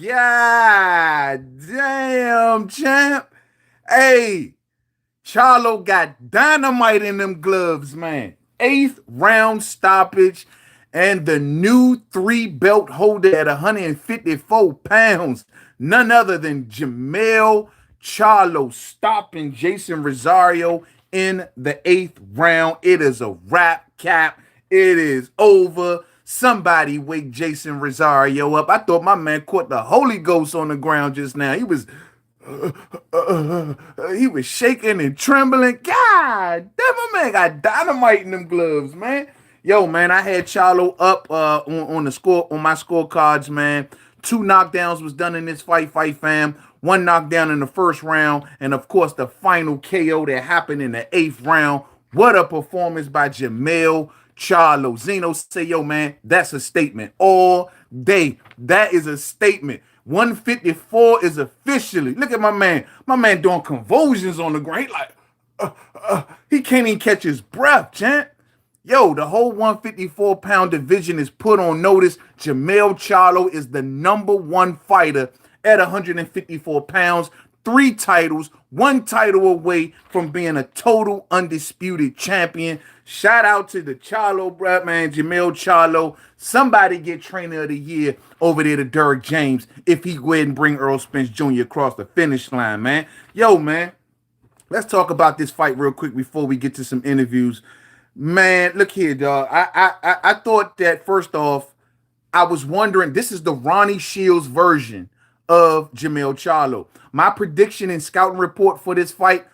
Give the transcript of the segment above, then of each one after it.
God damn, champ. Hey, Charlo got dynamite in them gloves, man. Eighth round stoppage and the new three belt holder at 154 pounds. None other than Jermell Charlo stopping Jeison Rosario in the eighth round. It is a wrap cap. It is over. Somebody wake Jeison Rosario up. I thought my man caught the Holy Ghost on the ground just now. He was shaking and trembling. God damn, my man got dynamite in them gloves, man. Yo, man, I had Charlo up on the score on my scorecards, man. 2 knockdowns was done in this fight fam. 1 knockdown in the first round, and of course the final KO that happened in the 8th round. What a performance by Jermell Charlo. Zeno say, yo, man, that's a statement all day. That is a statement. 154 is officially. Look at my man. My man doing convulsions on the ground. He like, he can't even catch his breath, champ. Yo, the whole 154-pound division is put on notice. Jermell Charlo is the #1 fighter at 154 pounds. 3 titles, 1 title away from being a total undisputed champion. Shout out to the Charlo brat, man, Jermell Charlo. Somebody get trainer of the year over there to Derrick James if he go ahead and bring Earl Spence Jr. across the finish line, man. Yo, man, let's talk about this fight real quick before we get to some interviews. Man, look here, dog. I thought that, first off, I was wondering, this is the Ronnie Shields version of Jermell Charlo. My prediction and scouting report for this fight,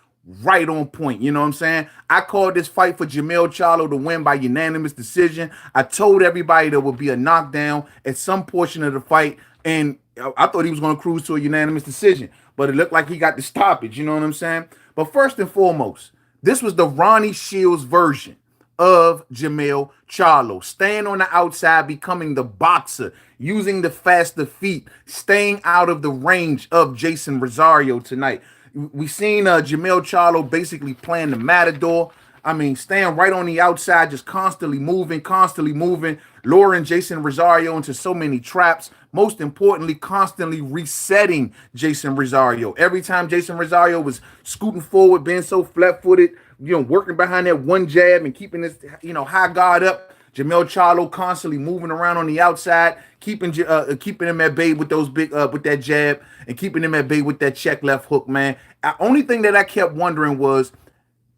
right on point. You know what I'm saying? I called this fight for Jermell Charlo to win by unanimous decision. I told everybody there would be a knockdown at some portion of the fight, and I thought he was going to cruise to a unanimous decision, but it looked like he got the stoppage. You know what I'm saying? But first and foremost, this was the Ronnie Shields version of Jermell Charlo, staying on the outside, becoming the boxer, using the faster feet, staying out of the range of Jeison Rosario tonight. We seen Jermell Charlo basically playing the matador. I mean, staying right on the outside, just constantly moving, luring Jeison Rosario into so many traps. Most importantly, constantly resetting Jeison Rosario. Every time Jeison Rosario was scooting forward, being so flat-footed, working behind that one jab and keeping this, high guard up, Jermell Charlo constantly moving around on the outside, keeping him at bay with those with that jab, and keeping him at bay with that check left hook, man. The only thing that I kept wondering was,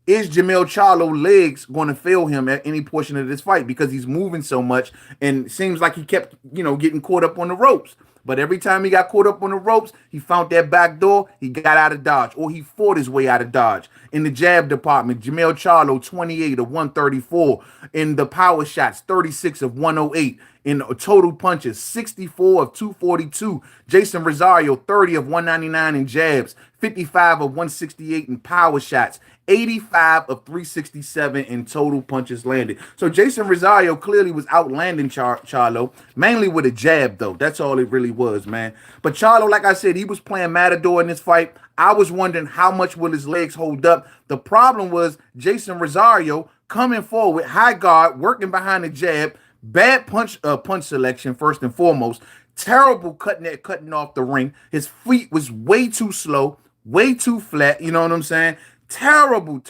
is Jermell Charlo legs going to fail him at any portion of this fight, because he's moving so much, and it seems like he kept, getting caught up on the ropes. But every time he got caught up on the ropes, he found that back door, he got out of dodge, or he fought his way out of dodge. In the jab department, Jermell Charlo, 28 of 134. In the power shots, 36 of 108. In total punches, 64 of 242. Jeison Rosario, 30 of 199 in jabs, 55 of 168 in power shots, 85 of 367 in total punches landed. So Jeison Rosario clearly was outlanding Charlo, mainly with a jab, though. That's all it really was, man. But Charlo, like I said, he was playing matador in this fight. I was wondering how much will his legs hold up. The problem was Jeison Rosario coming forward, high guard, working behind the jab, bad punch selection, first and foremost. Terrible cutting off the ring. His feet was way too slow, way too flat. You know what I'm saying? Terrible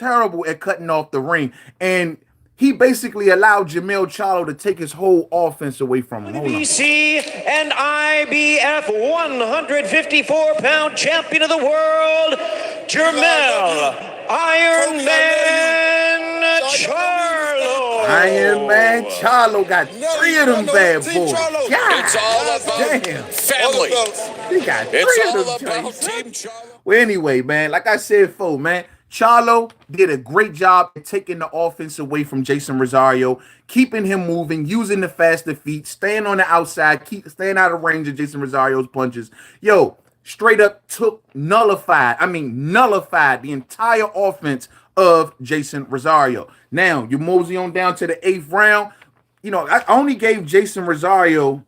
at cutting off the ring. And he basically allowed Jermell Charlo to take his whole offense away from him. BC and IBF 154-pound champion of the world, Jermell Iron Man Charlo. Iron Man Charlo got 3 of them bad boys. God, it's all about family. He got 3 of them. Team Charlo. Well, anyway, man, like I said before, man, Charlo did a great job at taking the offense away from Jeison Rosario, keeping him moving, using the faster feet, staying on the outside, staying out of range of Jeison Rosario's punches. Yo, straight up nullified the entire offense of Jeison Rosario. Now, you mosey on down to the 8th round. I only gave Jeison Rosario,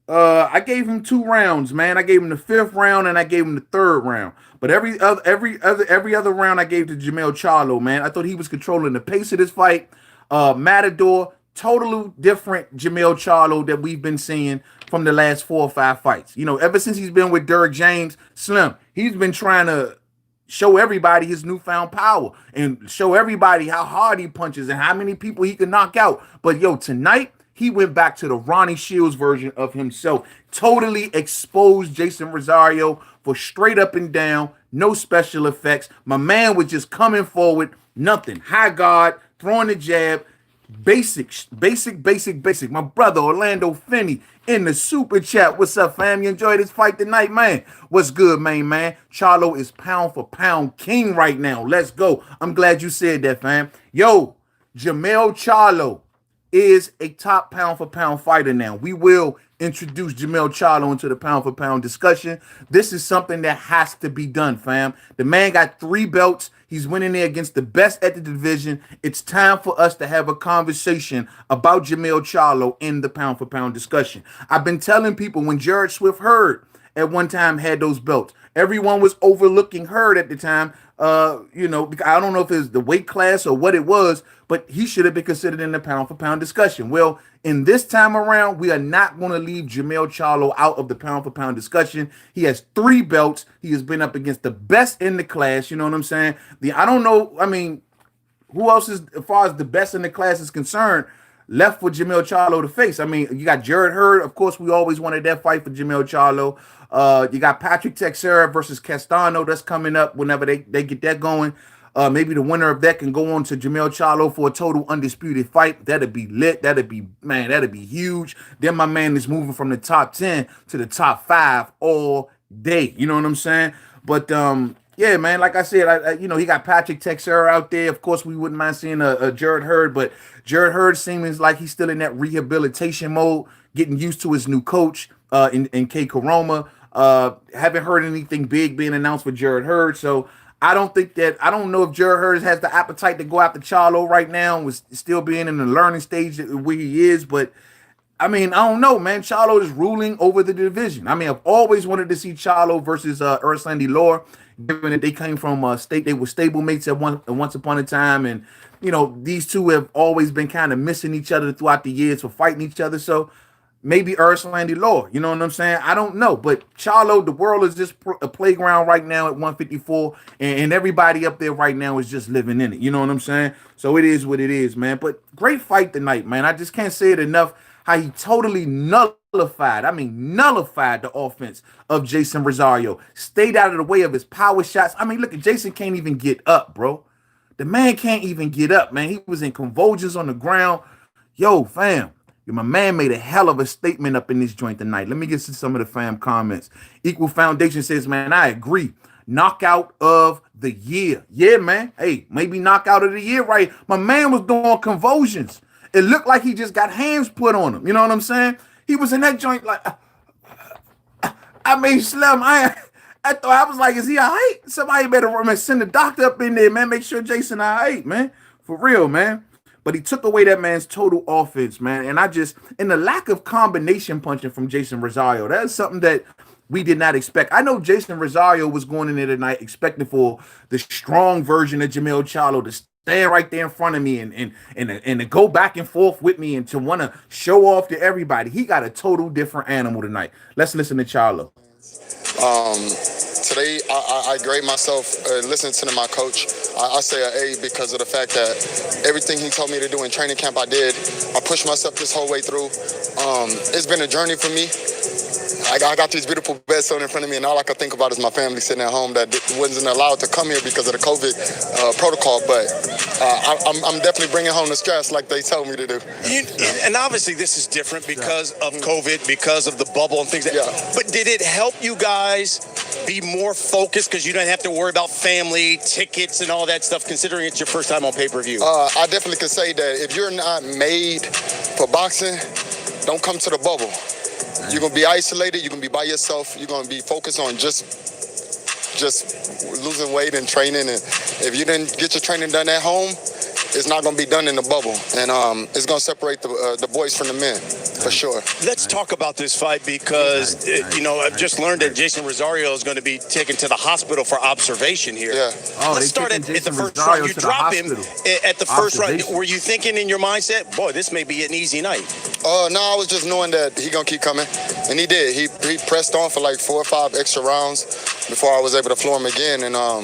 I gave him 2 rounds, man. I gave him the 5th round and I gave him the 3rd round. But every other round I gave to Jermell Charlo, man. I thought he was controlling the pace of this fight. Matador, totally different Jermell Charlo that we've been seeing from the last 4 or 5 fights. You know, ever since he's been with Derrick James, Slim, he's been trying to show everybody his newfound power and show everybody how hard he punches and how many people he can knock out. But yo, tonight, he went back to the Ronnie Shields version of himself. Totally exposed Jeison Rosario for straight up and down, no special effects. My man was just coming forward, nothing. High guard, throwing the jab, basic. My brother Orlando Finney in the super chat. What's up, fam? You enjoyed this fight tonight, man? What's good, man? Charlo is pound for pound king right now. Let's go. I'm glad you said that, fam. Yo, Jermell Charlo is a top pound for pound fighter now. We will introduce Jermell Charlo into the pound for pound discussion. This is something that has to be done, fam. The man got 3 belts. He's winning there against the best at the division. It's time for us to have a conversation about Jermell Charlo in the pound for pound discussion. I've been telling people when Jared Swift Hurd at one time had those belts, everyone was overlooking Hurd at the time. You know, I don't know if it's the weight class or what it was, but he should have been considered in the pound for pound discussion. Well, in this time around, we are not going to leave Jermell Charlo out of the pound for pound discussion. He has 3 belts. He has been up against the best in the class. You know what I'm saying? I don't know. I mean, who else is, as far as the best in the class is concerned, left for Jermell Charlo to face? I mean, you got Jared Hurd. Of course, we always wanted that fight for Jermell Charlo. You got Patrick Teixeira versus Castano. That's coming up whenever they get that going. Maybe the winner of that can go on to Jermell Charlo for a total undisputed fight. That'd be lit. That'd be huge. Then my man is moving from the top 10 to the top 5 all day. You know what I'm saying? But yeah, man, like I said, you know, he got Patrick Teixeira out there. Of course, we wouldn't mind seeing a Jared Hurd, but Jared Hurd seems like he's still in that rehabilitation mode, getting used to his new coach in K. Koroma. Haven't heard anything big being announced for Jared Hurd, so I don't know if Jared Hurd has the appetite to go after Charlo right now, with still being in the learning stage where he is. But I mean, I don't know, man. Charlo is ruling over the division. I mean, I've always wanted to see Charlo versus Erslandy Lore, given that they came from they were stablemates at once upon a time, and you know, these two have always been kind of missing each other throughout the years for fighting each other. So maybe Erslandy Lore, you know what I'm saying? I don't know, but Charlo, the world is just a playground right now at 154, and everybody up there right now is just living in it. You know what I'm saying? So it is what it is, man. But great fight tonight, man. I just can't say it enough how he totally nullified the offense of Jeison Rosario. Stayed out of the way of his power shots. I mean, look, Jeison can't even get up, bro. The man can't even get up, man. He was in convulsions on the ground. Yo, fam. My man made a hell of a statement up in this joint tonight. Let me get to some of the fam comments. Equal Foundation says, man, I agree. Knockout of the year. Yeah, man. Hey, maybe knockout of the year, right? My man was doing convulsions. It looked like he just got hands put on him. You know what I'm saying? He was in that joint like, I mean, Slim, I thought, I was like, is he all right? Somebody better send the doctor up in there, man. Make sure Jeison all right, man. For real, man. But he took away that man's total offense, man. And the lack of combination punching from Jeison Rosario, that's something that we did not expect. I know Jeison Rosario was going in there tonight expecting for the strong version of Jermell Charlo to stand right there in front of me and to go back and forth with me and to want to show off to everybody. He got a total different animal tonight. Let's listen to Charlo. Today, I grade myself listening to my coach. I say an A because of the fact that everything he told me to do in training camp, I did. I pushed myself this whole way through. It's been a journey for me. I got these beautiful beds on in front of me, and all I could think about is my family sitting at home that wasn't allowed to come here because of the COVID protocol. But I'm definitely bringing home the stress like they told me to do. And obviously this is different because of COVID, because of the bubble and things. But did it help you guys be more focused because you don't have to worry about family, tickets, and all that stuff, considering it's your first time on pay-per-view? I definitely can say that if you're not made for boxing, don't come to the bubble. You're going to be isolated. You're going to be by yourself. You're going to be focused on just losing weight and training. And if you didn't get your training done at home, it's not going to be done in the bubble. And it's going to separate the boys from the men. for sure. Let's talk about this fight because, I've just learned that Jeison Rosario is going to be taken to the hospital for observation here. Yeah. Let's start at the first round. You drop him at the first round. Were you thinking in your mindset, boy, this may be an easy night? No, I was just knowing that he going to keep coming. And he did. He pressed on for like 4 or 5 extra rounds before I was able to floor him again. And, I'm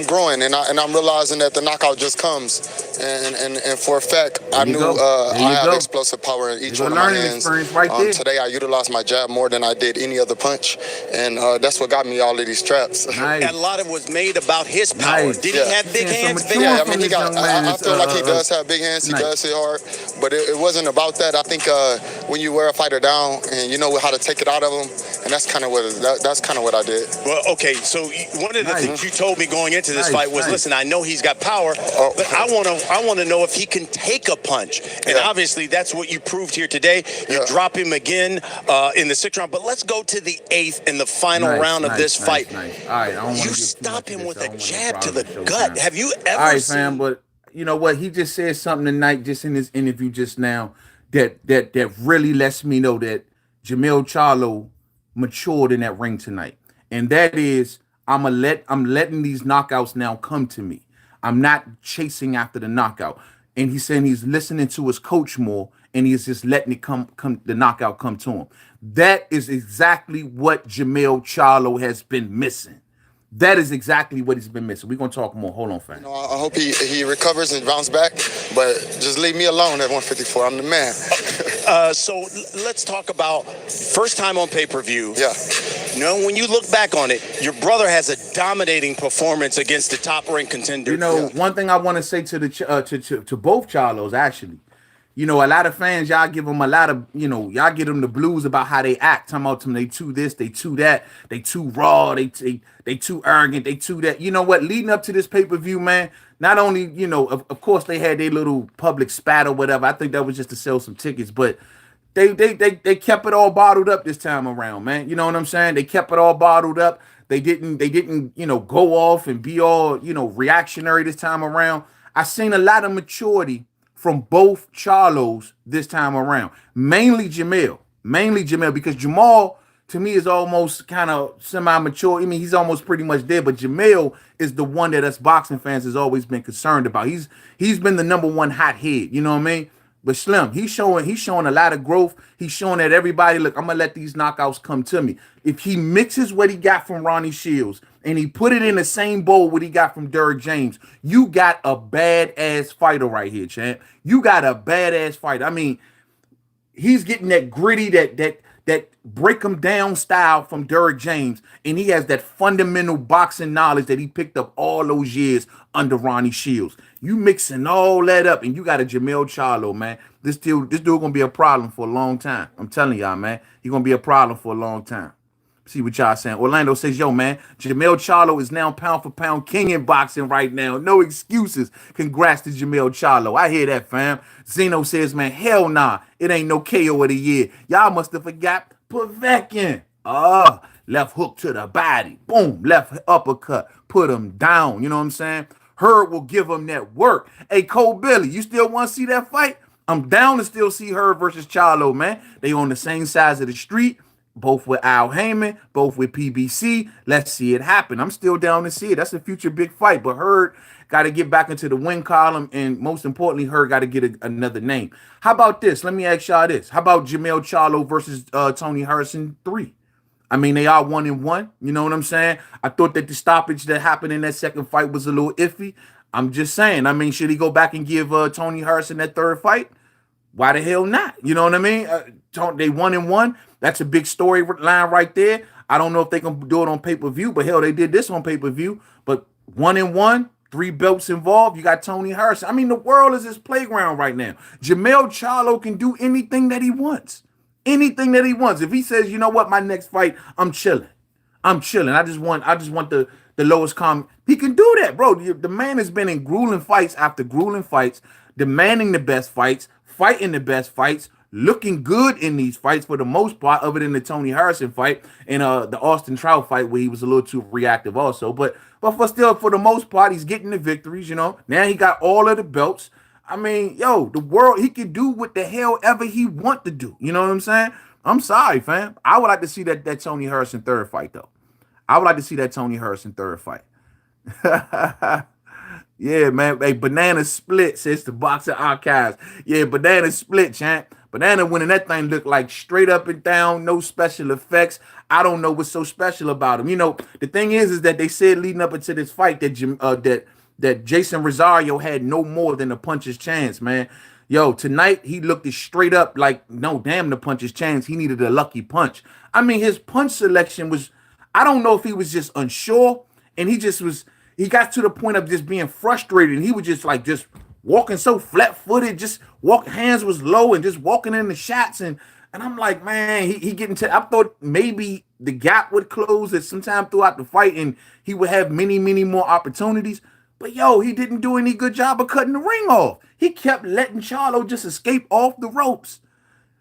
growing and I'm realizing that the knockout just comes. And for a fact, I knew I have explosive power in each one of my hands. Today, I utilized my jab more than I did any other punch. And that's what got me all of these traps. And a lot of it was made about his power. Did he have big hands? Yeah, I mean, I feel like he does have big hands. He does hit hard. But it wasn't about that. I think when you wear a fighter down and you know how to take it out of him, and that's kind of what I did. Well, okay, so one of the things you told me going into this fight was, listen, I know he's got power, but I want to know if he can take a punch. And obviously, that's what you proved here today. You drop him again in the 6th round. But let's go to the 8th and the final round of this fight. All right, I don't you stop him with a jab to the gut. Have you ever All right, seen? fam, but you know what? He just said something tonight, just in his interview just now, that really lets me know that Jermell Charlo matured in that ring tonight. And that is, I'm letting these knockouts now come to me. I'm not chasing after the knockout. And he's saying he's listening to his coach more, and he's just letting it come the knockout come to him. That is exactly what Jermell Charlo has been missing. That is exactly what he's been missing. We're going to talk more. Hold on, fam. I hope he recovers and bounces back, but just leave me alone at 154. I'm the man. So let's talk about first time on pay-per-view. Yeah. When you look back on it, your brother has a dominating performance against the top-ranked contender. One thing I want to say to the to both Charlos, actually, a lot of fans, y'all give them a lot of, y'all give them the blues about how they act. Talking about them, they too this, they too that, they too raw, they too arrogant, they too that. You know what? Leading up to this pay-per-view, man, not only, of course they had their little public spat or whatever. I think that was just to sell some tickets, but they kept it all bottled up this time around, man. You know what I'm saying? They kept it all bottled up. They didn't, go off and be all, reactionary this time around. I seen a lot of maturity from both Charlos this time around. Mainly Jermell, because Jermell, to me, is almost kind of semi-mature. I mean, he's almost pretty much there, but Jermell is the one that us boxing fans has always been concerned about. He's been the number one hot head, you know what I mean? But Slim, he's showing a lot of growth. He's showing that everybody, look, I'm gonna let these knockouts come to me. If he mixes what he got from Ronnie Shields and he put it in the same bowl what he got from Derrick James, you got a badass fighter right here, champ. You got a badass fighter. I mean, he's getting that gritty, that break him down style from Derrick James, and he has that fundamental boxing knowledge that he picked up all those years under Ronnie Shields. You mixing all that up, and you got a Jermell Charlo, man. This dude gonna be a problem for a long time. I'm telling y'all, man. He's gonna be a problem for a long time. See what y'all saying. Orlando says, yo, man, Jermell Charlo is now pound for pound king in boxing right now. No excuses. Congrats to Jermell Charlo. I hear that, fam. Zeno says, man, hell nah. It ain't no KO of the year. Y'all must have forgot Povetkin. Left hook to the body. Boom. Left uppercut. Put him down. You know what I'm saying? Herb will give him that work. Hey, Cole Billy, you still want to see that fight? I'm down to still see Herb versus Charlo, man. They on the same sides of the street. Both with Al Heyman, both with PBC. Let's see it happen. I'm still down to see it. That's a future big fight. But Herb got to get back into the win column. And most importantly, Herb got to get another name. How about this? Let me ask y'all this. How about Jermell Charlo versus Tony Harrison 3? I mean, they are 1-1. You know what I'm saying? I thought that the stoppage that happened in that second fight was a little iffy. I'm just saying. I mean, should he go back and give Tony Harrison that third fight? Why the hell not? You know what I mean? They 1-1. That's a big storyline right there. I don't know if they can do it on pay-per-view, but hell, they did this on pay-per-view. But 1-1, 3 belts involved. You got Tony Harrison. I mean, the world is his playground right now. Jermell Charlo can do anything that he wants. Anything that he wants. If he says, you know what, my next fight, I'm chilling. I just want the lowest common. He can do that, bro. The man has been in grueling fights after grueling fights, demanding the best fights, fighting the best fights, looking good in these fights for the most part, other than the Tony Harrison fight and the Austin Trout fight where he was a little too reactive also. But for the most part, he's getting the victories, you know. Now he got all of the belts. I mean, yo, the world, he can do what the hell ever he want to do. You know what I'm saying? I'm sorry, fam. I would like to see that Tony Harrison third fight, though. I would like to see that Tony Harrison third fight. Yeah, man. Hey, Banana Split says the Boxing Archives. Yeah, Banana Split, champ. Banana winning that thing looked like straight up and down, no special effects. I don't know what's so special about him. You know, the thing is that they said leading up into this fight that that Jeison Rosario had no more than a puncher's chance, man. Yo, tonight he looked as straight up like, no, damn the puncher's chance. He needed a lucky punch. I mean, his punch selection was, I don't know if he was just unsure and he got to the point of just being frustrated. And he was just walking so flat-footed, just hands was low and just walking in the shots. And I'm like, man, he getting to, I thought maybe the gap would close at some time throughout the fight and he would have many, many more opportunities. But yo, he didn't do any good job of cutting the ring off. He kept letting Charlo just escape off the ropes.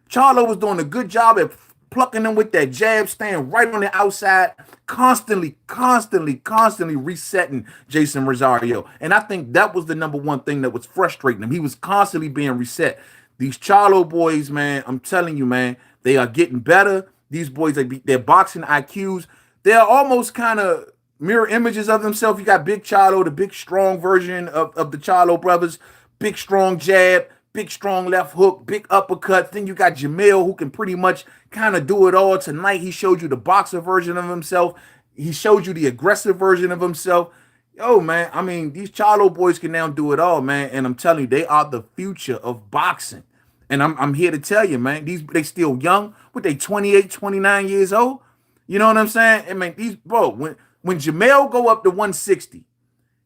Charlo was doing a good job at plucking him with that jab, staying right on the outside, constantly resetting Jeison Rosario. And I think that was the number one thing that was frustrating him. He was constantly being reset. These Charlo boys, man, I'm telling you, man, they are getting better. These boys, their boxing IQs, they're almost kind of mirror images of themselves. You got Big Charlo, the big strong version of the Charlo brothers, big strong jab, big strong left hook, big uppercut. Then you got Jermell, who can pretty much kind of do it all. Tonight he showed you the boxer version of himself. He showed you the aggressive version of himself. Yo, man, I mean, these Charlo boys can now do it all, man. And I'm telling you, they are the future of boxing. And I'm here to tell you, man, they still young. What, they 28, 29 years old? You know what I'm saying? I mean, when Jermell go up to 160,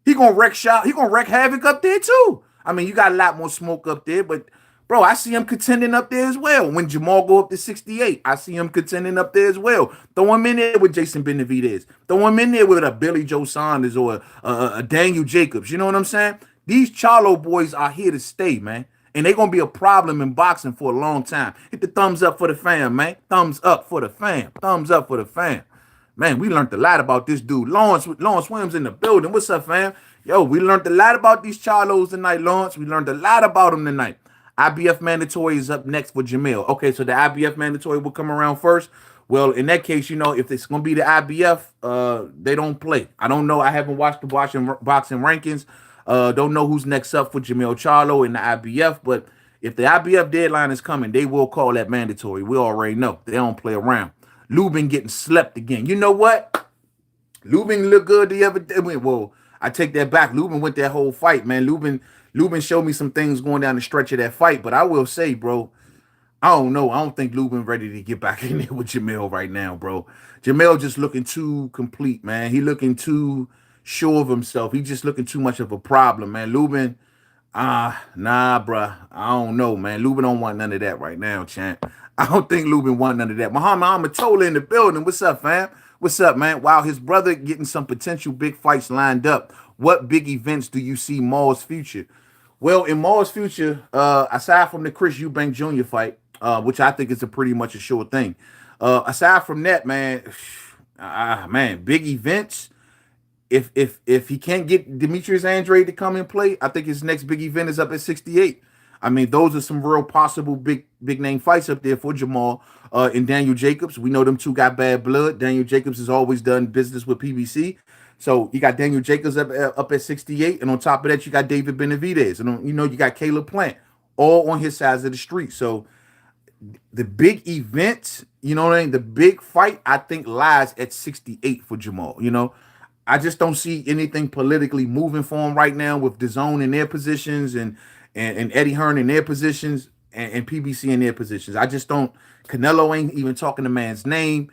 he gonna wreck havoc up there too. I mean, you got a lot more smoke up there, but bro, I see him contending up there as well. When Jamal go up to 68, I see him contending up there as well. Throw him in there with Jason Benavidez. Throw him in there with a Billy Joe Saunders or a Daniel Jacobs. You know what I'm saying? These Charlo boys are here to stay, man. And they're going to be a problem in boxing for a long time. Hit the thumbs up for the fam, man. Thumbs up for the fam. Thumbs up for the fam. Man, we learned a lot about this dude. Lawrence Williams in the building. What's up, fam? Yo, we learned a lot about these Charlos tonight, Lawrence. We learned a lot about them tonight. IBF mandatory is up next for Jermell. Okay, so the IBF mandatory will come around first. Well, in that case, you know, if it's going to be the IBF, they don't play. I don't know. I haven't watched the boxing rankings. Don't know who's next up for Jermell Charlo in the IBF, but if the IBF deadline is coming, they will call that mandatory. We already know. They don't play around. Lubin getting slept again. You know what? Lubin looked good the other day. Well, I take that back. Lubin went that whole fight, man. Lubin showed me some things going down the stretch of that fight, but I will say, bro, I don't know. I don't think Lubin ready to get back in there with Jermell right now, bro. Jermell just looking too complete, man. He looking too sure of himself. He just looking too much of a problem, man. Lubin, nah, bro. I don't know, man. Lubin don't want none of that right now, champ. I don't think Lubin want none of that. Muhammad Amatola in the building. What's up, fam? What's up, man? Wow, his brother getting some potential big fights lined up. What big events do you see Maul's future? Well, in Maul's future, aside from the Chris Eubank Jr. fight, which I think is pretty much a sure thing. Aside from that, man, big events. If he can't get Demetrius Andrade to come and play, I think his next big event is up at 68. I mean, those are some real possible big name fights up there for Jamal and Daniel Jacobs. We know them two got bad blood. Daniel Jacobs has always done business with PBC. So you got Daniel Jacobs up at 68. And on top of that, you got David Benavidez. And, you know, you got Caleb Plant all on his sides of the street. So the big event, you know what I mean? The big fight, I think, lies at 68 for Jamal. You know, I just don't see anything politically moving for him right now with DAZN in their positions and Eddie Hearn in their positions and PBC in their positions. I just don't. Canelo ain't even talking the man's name.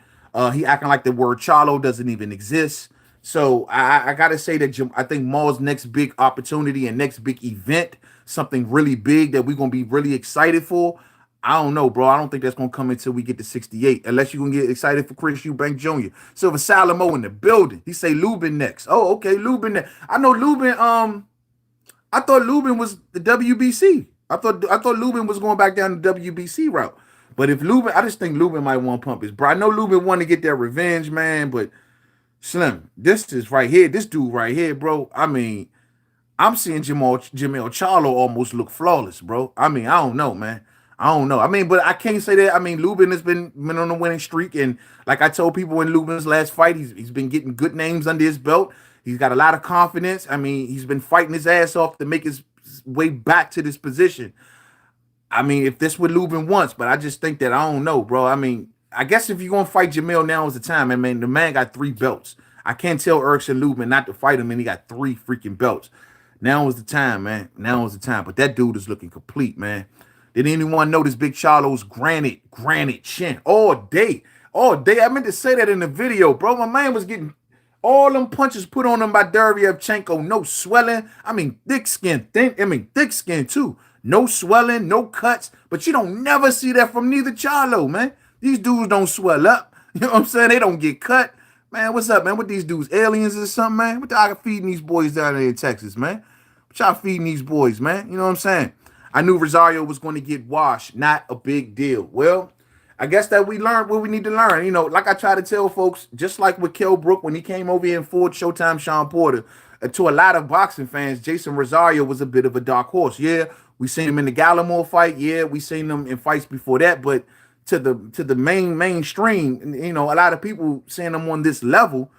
He acting like the word Charlo doesn't even exist. So I got to say that I think Maul's next big opportunity and next big event, something really big that we're going to be really excited for, I don't know, bro. I don't think that's going to come until we get to 68, unless you're going to get excited for Chris Eubank Jr. Silver Salomo in the building. He say Lubin next. Oh, okay, Lubin next. I know Lubin, I thought Lubin was the WBC. I thought Lubin was going back down the WBC route. But if Lubin, I just think Lubin might want to pump his bro. I know Lubin want to get that revenge, man, but Slim, this is right here. This dude right here, bro. I mean, I'm seeing Jermell Charlo almost look flawless, bro. I mean, I don't know, man. I don't know. I mean, but I can't say that. I mean, Lubin has been on a winning streak, and like I told people in Lubin's last fight, he's been getting good names under his belt. He's got a lot of confidence. I mean, he's been fighting his ass off to make his way back to this position. I mean, if this would Lubin once, but I just think that I don't know, bro. I mean, I guess if you're gonna fight Jermell, now is the time. I mean, the man got 3 belts. I can't tell Erickson Lubin not to fight him, and he got 3 freaking belts. Now is the time, man. Now is the time. But that dude is looking complete, man. Did anyone notice Big Charlo's granite chin all day? All day. I meant to say that in the video, bro. My man was getting all them punches put on him by Derevchenko. No swelling. I mean, thick skin. Thick skin too. No swelling, no cuts. But you don't never see that from neither Charlo, man. These dudes don't swell up. You know what I'm saying? They don't get cut. Man, what's up, man? What these dudes, aliens or something, man? What y'all feeding these boys down there in Texas, man? What y'all feeding these boys, man? You know what I'm saying? I knew Rosario was going to get washed. Not a big deal. Well, I guess that we learned what we need to learn. You know, like I try to tell folks, just like with Kell Brook when he came over here and fought Showtime Sean Porter, to a lot of boxing fans, Jeison Rosario was a bit of a dark horse. Yeah, we seen him in the Gallimore fight. Yeah, we seen him in fights before that, but to the mainstream, you know, a lot of people seeing him on this level,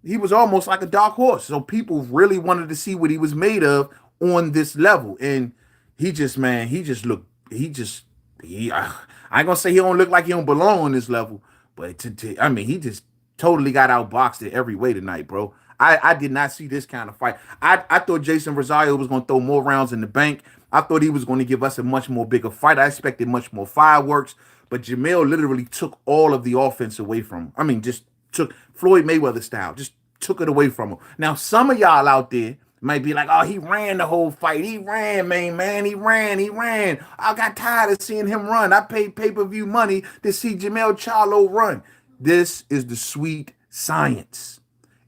he was almost like a dark horse. So people really wanted to see what he was made of on this level. And he just looked, I ain't gonna say he don't look like he don't belong on this level, but I mean, he just totally got outboxed in every way tonight, bro. I did not see this kind of fight. I thought Jeison Rosario was gonna throw more rounds in the bank. I thought he was going to give us a much more bigger fight. I expected much more fireworks, but Jermell literally took all of the offense away from him. I mean, just took Floyd Mayweather style, just took it away from him. Now, some of y'all out there might be like, oh, he ran the whole fight. He ran, man. He ran. I got tired of seeing him run. I paid pay-per-view money to see Jermell Charlo run. This is the sweet science.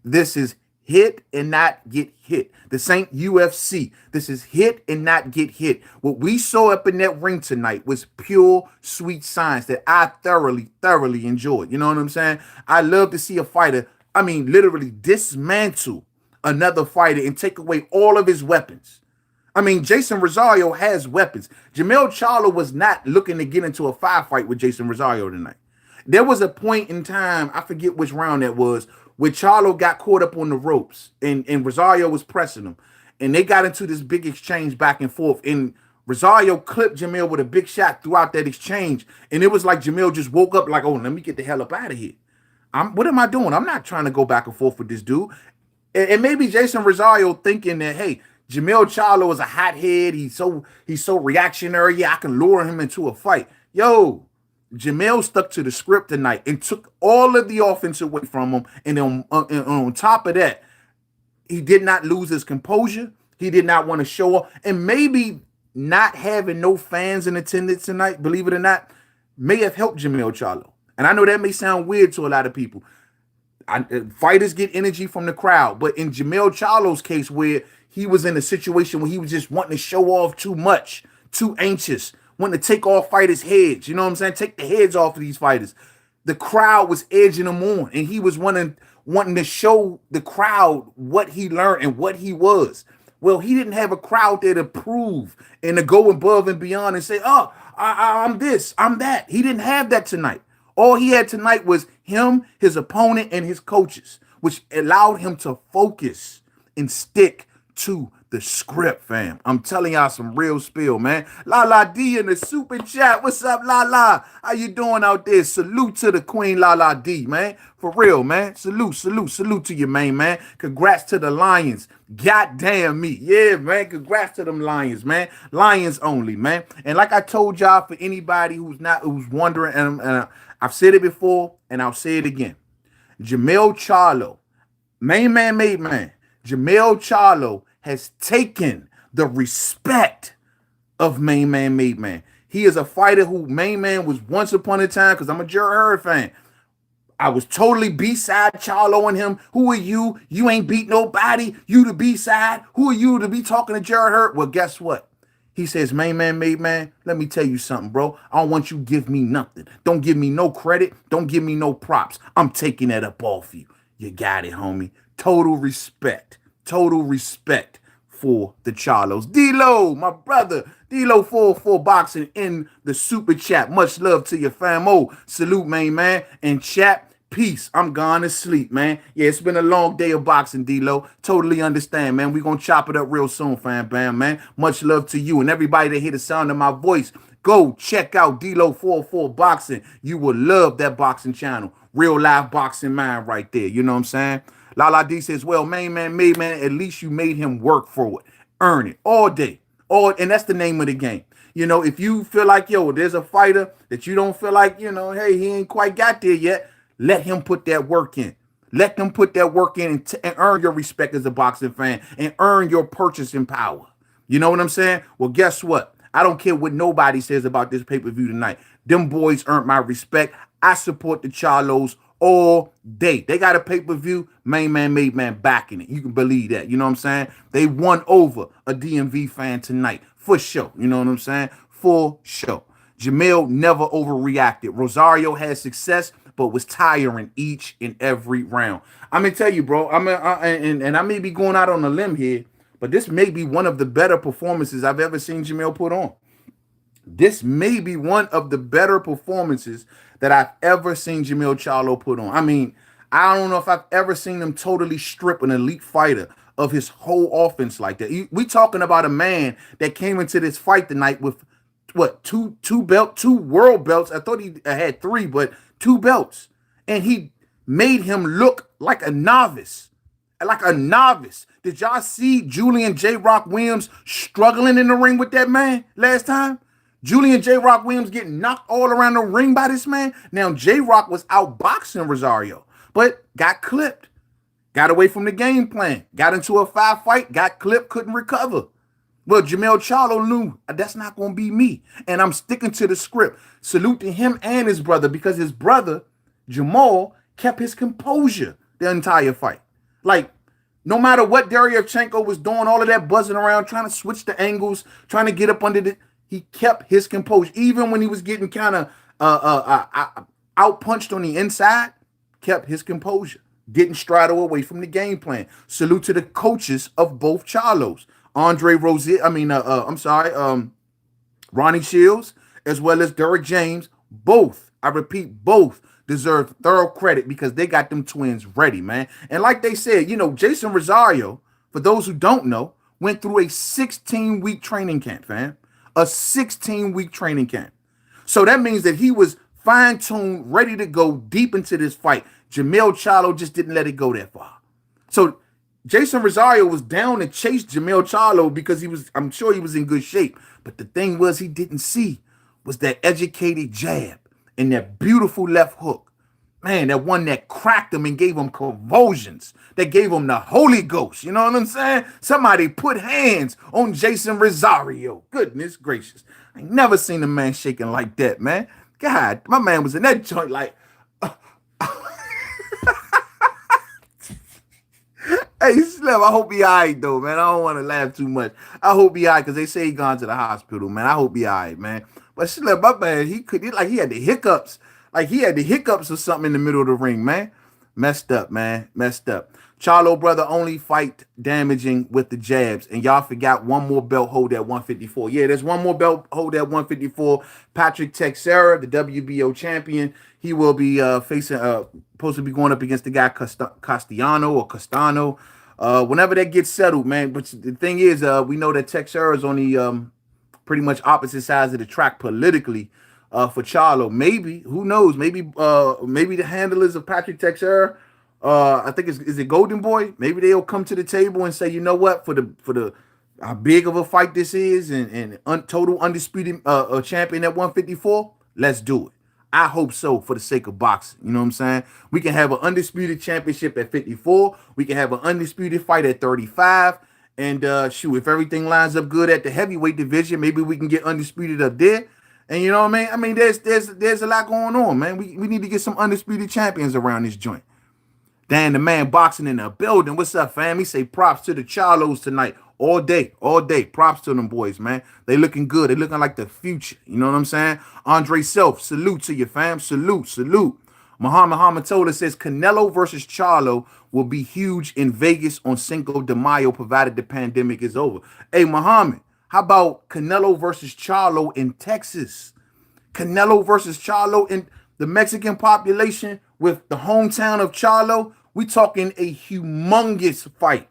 This is hit and not get hit. This ain't UFC. This is hit and not get hit. What we saw up in that ring tonight was pure sweet science that I thoroughly enjoyed. You know what I'm saying? I love to see a fighter, I mean, literally dismantle another fighter and take away all of his weapons. I mean, Jeison Rosario has weapons. Jermell Charlo was not looking to get into a firefight with Jeison Rosario tonight. There was a point in time, I forget which round that was, where Charlo got caught up on the ropes and Rosario was pressing him. And they got into this big exchange back and forth. And Rosario clipped Jermell with a big shot throughout that exchange. And it was like Jermell just woke up like, oh, let me get the hell up out of here. What am I doing? I'm not trying to go back and forth with this dude. And maybe Jeison Rosario thinking that, hey, Jermell Charlo is a hothead. He's so reactionary. Yeah, I can lure him into a fight. Yo, Jermell stuck to the script tonight and took all of the offense away from him. And on top of that, he did not lose his composure. He did not want to show up. And maybe not having no fans in attendance tonight, believe it or not, may have helped Jermell Charlo. And I know that may sound weird to a lot of people. Fighters get energy from the crowd. But in Jermell Charlo's case, where he was in a situation where he was just wanting to show off too much, too anxious, wanting to take off fighters' heads. You know what I'm saying? Take the heads off of these fighters. The crowd was edging him on, and he was wanting to show the crowd what he learned and what he was. Well, he didn't have a crowd there to prove and to go above and beyond and say, oh, I'm this, I'm that. He didn't have that tonight. All he had tonight was him, his opponent, and his coaches, which allowed him to focus and stick to the script, fam. I'm telling y'all some real spill, man. La D in the super chat. What's up, La? How you doing out there? Salute to the queen, La D, man. For real, man. Salute to you, man. Congrats to the Lions. Goddamn me. Yeah, man. Congrats to them Lions, man. Lions only, man. And like I told y'all, for anybody who's wondering, and I've said it before, and I'll say it again. Jermell Charlo, Mainman Mademan, Jermell Charlo has taken the respect of Mainman Mademan. He is a fighter who Mainman was once upon a time, because I'm a Jerry Hurd fan. I was totally B-side Charlo on him. Who are you? You ain't beat nobody. You the B-side. Who are you to be talking to Jerry Hurd? Well, guess what? He says, Mainman Mademan, let me tell you something, bro. I don't want you to give me nothing. Don't give me no credit. Don't give me no props. I'm taking that up off you. You got it, homie. Total respect for the Charlos. D-Lo, my brother. D-Lo 404 Boxing in the super chat. Much love to your famo. Salute, main man. And chat, peace. I'm gone to sleep, man. Yeah, it's been a long day of boxing, D-Lo. Totally understand, man. We gonna chop it up real soon, fam, bam, man. Much love to you and everybody that hear the sound of my voice. Go check out D-Lo 404 Boxing. You will love that boxing channel. Real live boxing mind right there. You know what I'm saying? Lala D says, well, Mainman Mademan, at least you made him work for it. Earn it all day. And that's the name of the game. You know, if you feel like, yo, there's a fighter that you don't feel like, you know, hey, he ain't quite got there yet, let him put that work in. Let them put that work in and earn your respect as a boxing fan and earn your purchasing power. You know what I'm saying? Well, guess what? I don't care what nobody says about this pay-per-view tonight. Them boys earned my respect. I support the Charlos all day. They got a pay-per-view, Mainman Mademan backing it. You can believe that. You know what I'm saying? They won over a DMV fan tonight. For sure. You know what I'm saying? For sure. Jermell never overreacted. Rosario had success, but was tiring each and every round. I'm going to tell you, bro, I may be going out on a limb here, but this may be one of the better performances I've ever seen Jermell put on. This may be one of the better performances that I've ever seen Jermell Charlo put on. I mean, I don't know if I've ever seen him totally strip an elite fighter of his whole offense like that. We talking about a man that came into this fight tonight with what, two world belts. I thought he had 3, but 2 belts, and he made him look like a novice. Like a novice. Did y'all see Julian J. Rock Williams struggling in the ring with that man last time? Julian J. Rock Williams getting knocked all around the ring by this man. Now, J. Rock was outboxing Rosario, but got clipped. Got away from the game plan. Got into a 5 fight, got clipped, couldn't recover. Well, Jermell Charlo knew that's not going to be me, and I'm sticking to the script. Salute to him and his brother, because his brother, Jermell, kept his composure the entire fight. Like, no matter what Deryevchenko was doing, all of that buzzing around, trying to switch the angles, trying to get up under the, he kept his composure. Even when he was getting kind of out-punched on the inside, kept his composure. Didn't straddle away from the game plan. Salute to the coaches of both Charlos. Ronnie Shields, as well as Derek James, both, I repeat, both deserve thorough credit because they got them twins ready, man. And like they said, you know, Jeison Rosario, for those who don't know, went through a 16-week training camp, fam. A 16-week training camp. So that means that he was fine-tuned, ready to go deep into this fight. Jermell Charlo just didn't let it go that far. So Jeison Rosario was down to chase Jermell Charlo because I'm sure he was in good shape. But the thing was he didn't see was that educated jab and that beautiful left hook. Man, that one that cracked him and gave him convulsions. That gave him the Holy Ghost. You know what I'm saying? Somebody put hands on Jeison Rosario. Goodness gracious. I ain't never seen a man shaking like that, man. God, my man was in that joint like... Hey, Slim, I hope he all right, though, man. I don't want to laugh too much. I hope he all right, because they say he gone to the hospital, man. I hope he all right, man. But Slim, my man, he had the hiccups. Like, he had the hiccups or something in the middle of the ring, man. Messed up, man. Messed up. Charlo brother only fight damaging with the jabs. And y'all forgot one more belt hold at 154. Yeah, there's one more belt hold at 154. Patrick Teixeira, the WBO champion. He will be supposed to be going up against the guy Castano. Whenever that gets settled, man. But the thing is, we know that Teixeira is on the pretty much opposite sides of the track politically for Charlo. Maybe, who knows? Maybe the handlers of Patrick Teixeira, I think is it Golden Boy? Maybe they'll come to the table and say, you know what, for the how big of a fight this is and total undisputed champion at 154, let's do it. I hope so, for the sake of boxing. You know what I'm saying? We can have an undisputed championship at 54. We can have an undisputed fight at 35. And shoot, if everything lines up good at the heavyweight division, maybe we can get undisputed up there. And you know what I mean? I mean, there's a lot going on, man. We need to get some undisputed champions around this joint. Dan, the man boxing in the building. What's up, fam? He say props to the Charlos tonight. All day. Props to them boys, man. They looking good. They looking like the future. You know what I'm saying? Andre Self, salute to you, fam. Salute. Muhammad Hamatola says Canelo versus Charlo will be huge in Vegas on Cinco de Mayo, provided the pandemic is over. Hey, Muhammad, how about Canelo versus Charlo in Texas? Canelo versus Charlo in the Mexican population with the hometown of Charlo. We talking a humongous fight.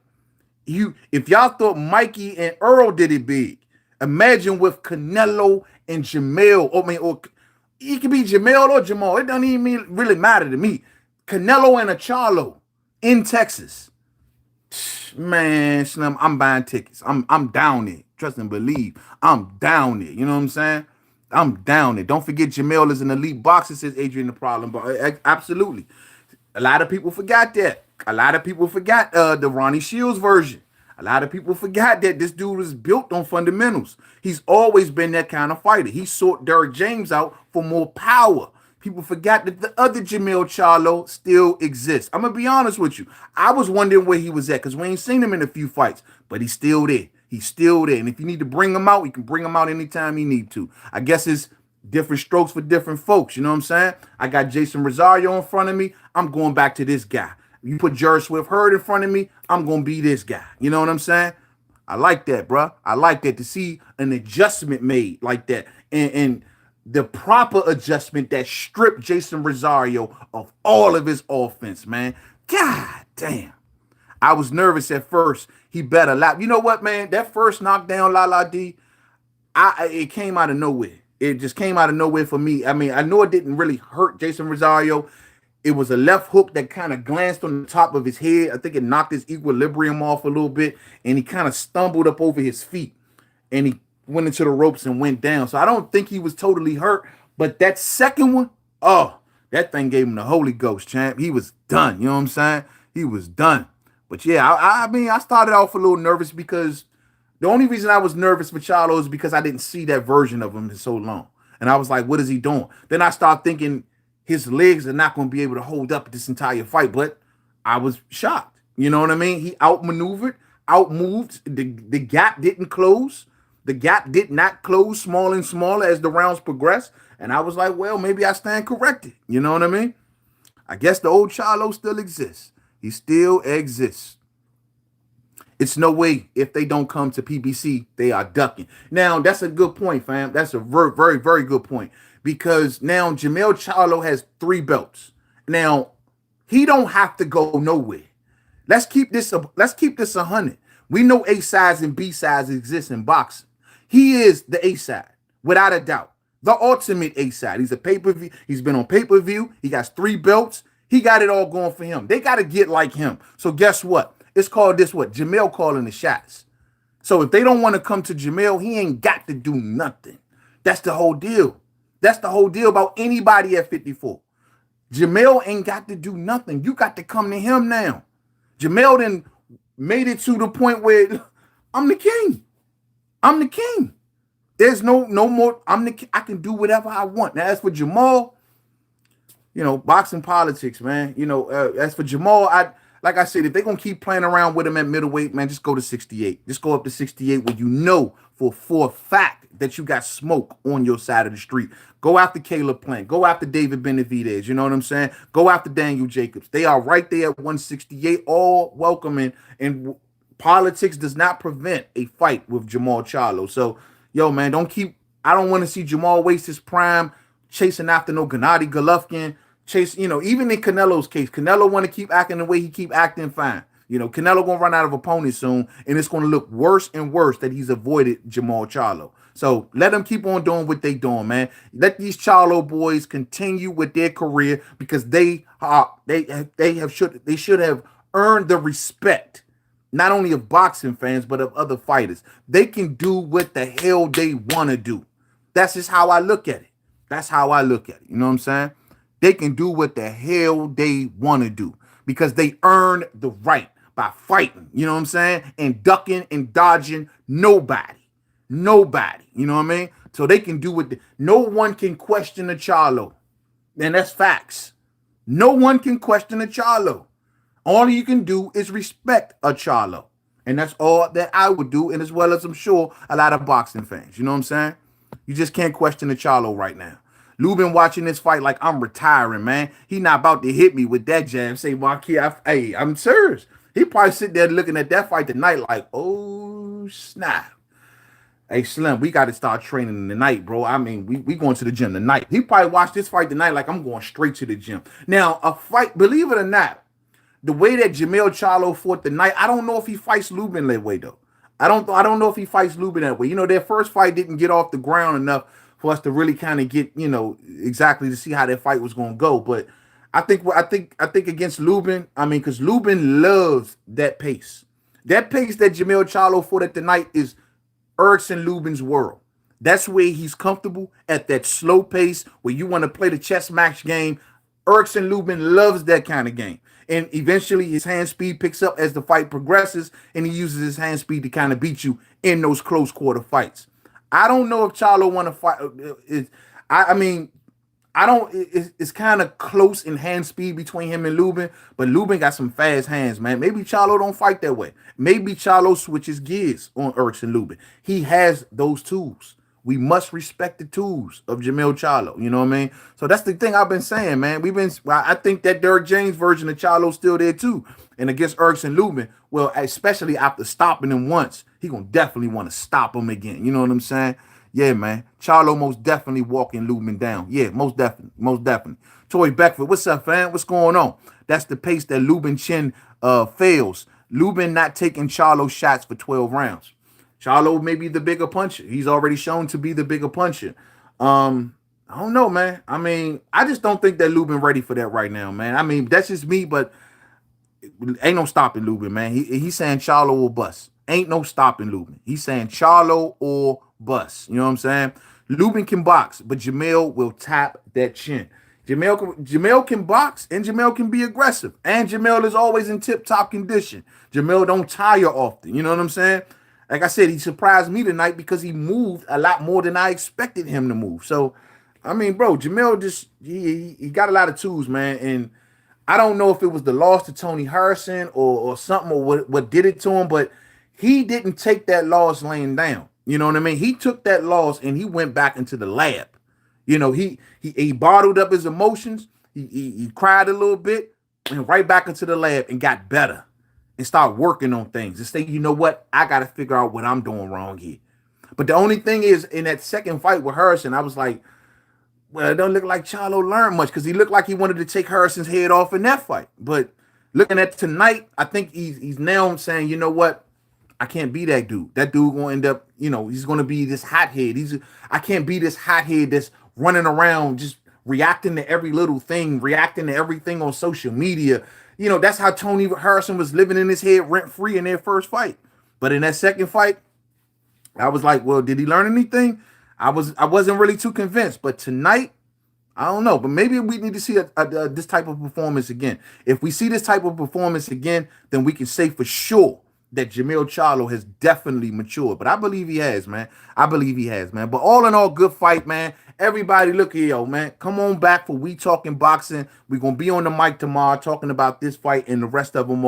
If y'all thought Mikey and Earl did it big, imagine with Canelo and Jermell. Or it could be Jermell or Jamal. It doesn't even really matter to me. Canelo and a Charlo in Texas. Man, Slim, I'm buying tickets. I'm down there. Trust and believe. I'm down there. You know what I'm saying? I'm down there. Don't forget Jermell is an elite boxer, says Adrian the Problem. But absolutely. A lot of people forgot that. A lot of people forgot the Ronnie Shields version. A lot of people forgot that this dude was built on fundamentals. He's always been that kind of fighter. He sought Derrick James out for more power. People forgot that the other Jermell Charlo still exists. I'm going to be honest with you. I was wondering where he was at because we ain't seen him in a few fights, but he's still there. He's still there. And if you need to bring him out, you can bring him out anytime you need to. I guess it's different strokes for different folks. You know what I'm saying? I got Jeison Rosario in front of me. I'm going back to this guy. You put Jerry Swift Hurd in front of me, I'm going to be this guy. You know what I'm saying? I like that, bro. I like that, to see an adjustment made like that. And the proper adjustment that stripped Jeison Rosario of all of his offense, man. God damn. I was nervous at first. He bet a lot. You know what, man? That first knockdown, La D, it came out of nowhere. It just came out of nowhere for me. I mean, I know it didn't really hurt Jeison Rosario. It was a left hook that kind of glanced on the top of his head. I think it knocked his equilibrium off a little bit, and he kind of stumbled up over his feet, and he went into the ropes and went down. So I don't think he was totally hurt, but that second one, oh, that thing gave him the Holy Ghost, champ. He was done. You know what I'm saying? He was done. But yeah, I mean, I started off a little nervous because the only reason I was nervous for Charlo is because I didn't see that version of him in so long. And I was like, what is he doing? Then I started thinking his legs are not going to be able to hold up this entire fight. But I was shocked. You know what I mean? He outmaneuvered, outmoved. The gap didn't close. The gap did not close smaller and smaller as the rounds progressed. And I was like, well, maybe I stand corrected. You know what I mean? I guess the old Charlo still exists. He still exists. It's no way if they don't come to PBC, they are ducking. Now, that's a good point, fam. That's a very, very, very good point. Because now Jermell Charlo has 3 belts. Now, he don't have to go nowhere. Let's keep this 100. We know A sides and B sides exist in boxing. He is the A side, without a doubt. The ultimate A side. He's a pay-per-view. He's been on pay-per-view. He got 3 belts. He got it all going for him. They got to get like him. So guess what? It's called this what? Jermell calling the shots. So if they don't want to come to Jermell, he ain't got to do nothing. That's the whole deal. That's the whole deal about anybody at 54. Jermell ain't got to do nothing. You got to come to him now. Jermell then made it to the point where I'm the king. I'm the king. There's no more. I'm the king. I can do whatever I want. Now, as for Jamal, you know, boxing politics, man. You know, as for Jamal, like I said, if they're going to keep playing around with him at middleweight, man, just go to 68. Just go up to 68 where you know for a fact that you got smoke on your side of the street. Go after Caleb Plant. Go after David Benavidez. You know what I'm saying? Go after Daniel Jacobs. They are right there at 168, all welcoming. And politics does not prevent a fight with Jermell Charlo. So, yo, man, I don't want to see Jamal waste his prime chasing after no Gennady Golovkin. Even in Canelo's case, Canelo want to keep acting the way he keep acting, fine. You know, Canelo going to run out of opponents soon, and it's going to look worse and worse that he's avoided Jermell Charlo. So let them keep on doing what they doing, man. Let these Charlo boys continue with their career because they should have earned the respect, not only of boxing fans, but of other fighters. They can do what the hell they want to do. That's just how I look at it. That's how I look at it. You know what I'm saying? They can do what the hell they want to do because they earned the right by fighting, you know what I'm saying? And ducking and dodging nobody. Nobody, you know what I mean? So they can do what no one can question a Charlo. And that's facts. No one can question a Charlo. All you can do is respect a Charlo. And that's all that I would do, and as well as I'm sure a lot of boxing fans, you know what I'm saying? You just can't question a Charlo right now. Lubin watching this fight like I'm retiring, man. He not about to hit me with that jab. Say, Marquis, hey, I'm serious. He probably sit there looking at that fight tonight like, oh, snap. Hey, Slim, we got to start training tonight, bro. I mean, we going to the gym tonight. He probably watched this fight tonight like I'm going straight to the gym. Now, a fight, believe it or not, the way that Jermell Charlo fought tonight, I don't know if he fights Lubin that way, though. I don't know if he fights Lubin that way. You know, their first fight didn't get off the ground enough for us to really kind of get, you know, exactly to see how that fight was going to go. But I think against Lubin, I mean, because Lubin loves that pace. That pace that Jermell Charlo fought at tonight is Erikson Lubin's world. That's where he's comfortable, at that slow pace where you want to play the chess match game. Erikson Lubin loves that kind of game. And eventually his hand speed picks up as the fight progresses, and he uses his hand speed to kind of beat you in those close quarter fights. I don't know if Charlo want to fight. I mean, I don't. It's kind of close in hand speed between him and Lubin, but Lubin got some fast hands, man. Maybe Charlo don't fight that way. Maybe Charlo switches gears on Erikson Lubin. He has those tools. We must respect the tools of Jermell Charlo. You know what I mean? So that's the thing I've been saying, man. I think that Derrick James version of Charlo's still there too. And against Erikson Lubin, well, especially after stopping him once, he gonna definitely want to stop him again. You know what I'm saying? Yeah, man. Charlo most definitely walking Lubin down. Yeah, most definitely. Most definitely. Toy Beckford, what's up, fam? What's going on? That's the pace that Lubin Chin fails. Lubin not taking Charlo shots for 12 rounds. Charlo may be the bigger puncher. He's already shown to be the bigger puncher. I don't know, man. I mean, I just don't think that Lubin ready for that right now, man. I mean, that's just me, but ain't no stopping Lubin, man. He's saying Charlo or bust. Ain't no stopping Lubin. He's saying Charlo or bust. You know what I'm saying? Lubin can box, but Jermell will tap that chin. Jermell can box, and Jermell can be aggressive. And Jermell is always in tip-top condition. Jermell don't tire often. You know what I'm saying? Like I said, he surprised me tonight because he moved a lot more than I expected him to move. So, I mean, bro, Jermell just, he got a lot of tools, man. And I don't know if it was the loss to Tony Harrison or something or what did it to him, but he didn't take that loss laying down. You know what I mean? He took that loss and he went back into the lab. You know, he bottled up his emotions. He cried a little bit and right back into the lab and got better. And start working on things and say, you know what? I got to figure out what I'm doing wrong here. But the only thing is, in that second fight with Harrison, I was like, well, it don't look like Charlo learned much because he looked like he wanted to take Harrison's head off in that fight. But looking at tonight, I think he's now saying, you know what? I can't be that dude. That dude going to end up, you know, he's going to be this hothead. I can't be this hothead that's running around just reacting to every little thing, reacting to everything on social media. You know, that's how Tony Harrison was living in his head rent-free in their first fight. But in that second fight, I was like, well, did he learn anything? I wasn't really too convinced. But tonight, I don't know. But maybe we need to see this type of performance again. If we see this type of performance again, then we can say for sure that Jermell Charlo has definitely matured. But I believe he has, man. I believe he has, man. But all in all, good fight, man. Everybody, look here, yo, man. Come on back for We Talking Boxing. We're going to be on the mic tomorrow talking about this fight and the rest of them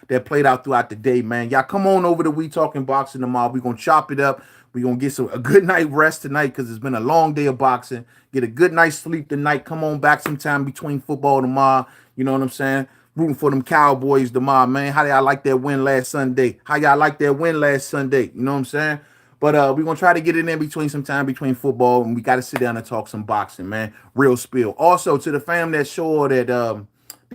that played out throughout the day, man. Y'all come on over to We Talking Boxing tomorrow. We're going to chop it up. We're going to get a good night rest tonight because it's been a long day of boxing. Get a good night's sleep tonight. Come on back sometime between football tomorrow. You know what I'm saying? Rooting for them Cowboys tomorrow, man. How y'all like that win last Sunday? You know what I'm saying? But we're going to try to get it in between sometime between football, and we got to sit down and talk some boxing, man. Real spill. Also, to the fam that saw that the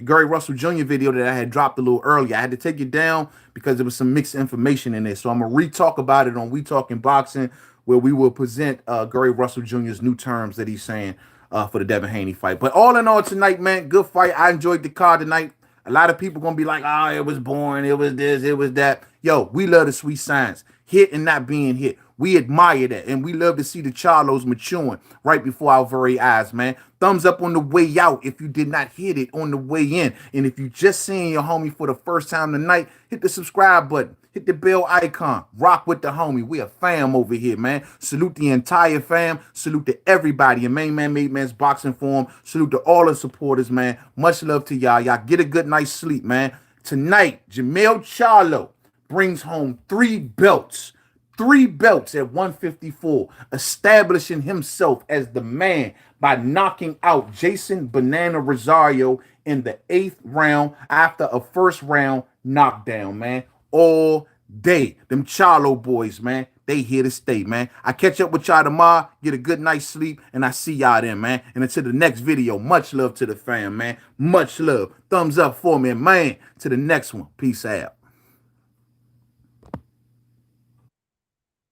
Gary Russell Jr. video that I had dropped a little earlier, I had to take it down because there was some mixed information in there. So I'm going to re-talk about it on We Talking Boxing, where we will present Gary Russell Jr.'s new terms that he's saying for the Devin Haney fight. But all in all tonight, man, good fight. I enjoyed the card tonight. A lot of people going to be like, oh, it was boring. It was this, it was that. Yo, we love the sweet signs. Hit and not being hit. We admire that, and we love to see the Charlos maturing right before our very eyes, man. Thumbs up on the way out if you did not hit it on the way in. And if you just seeing your homie for the first time tonight, hit the subscribe button. Hit the bell icon. Rock with the homie. We a fam over here, man. Salute the entire fam. Salute to everybody in Mainman Mademan's boxing forum. Salute to all the supporters, man. Much love to y'all. Y'all get a good night's sleep, man. Tonight, Jermell Charlo brings home 3 belts. 3 belts at 154, establishing himself as the man by knocking out Jeison Rosario in the 8th round after a first round knockdown, man. All day. Them Charlo boys, man, they here to stay, man. I catch up with y'all tomorrow, get a good night's sleep, and I see y'all then, man. And until the next video, much love to the fam, man. Much love. Thumbs up for me, man. To the next one. Peace out.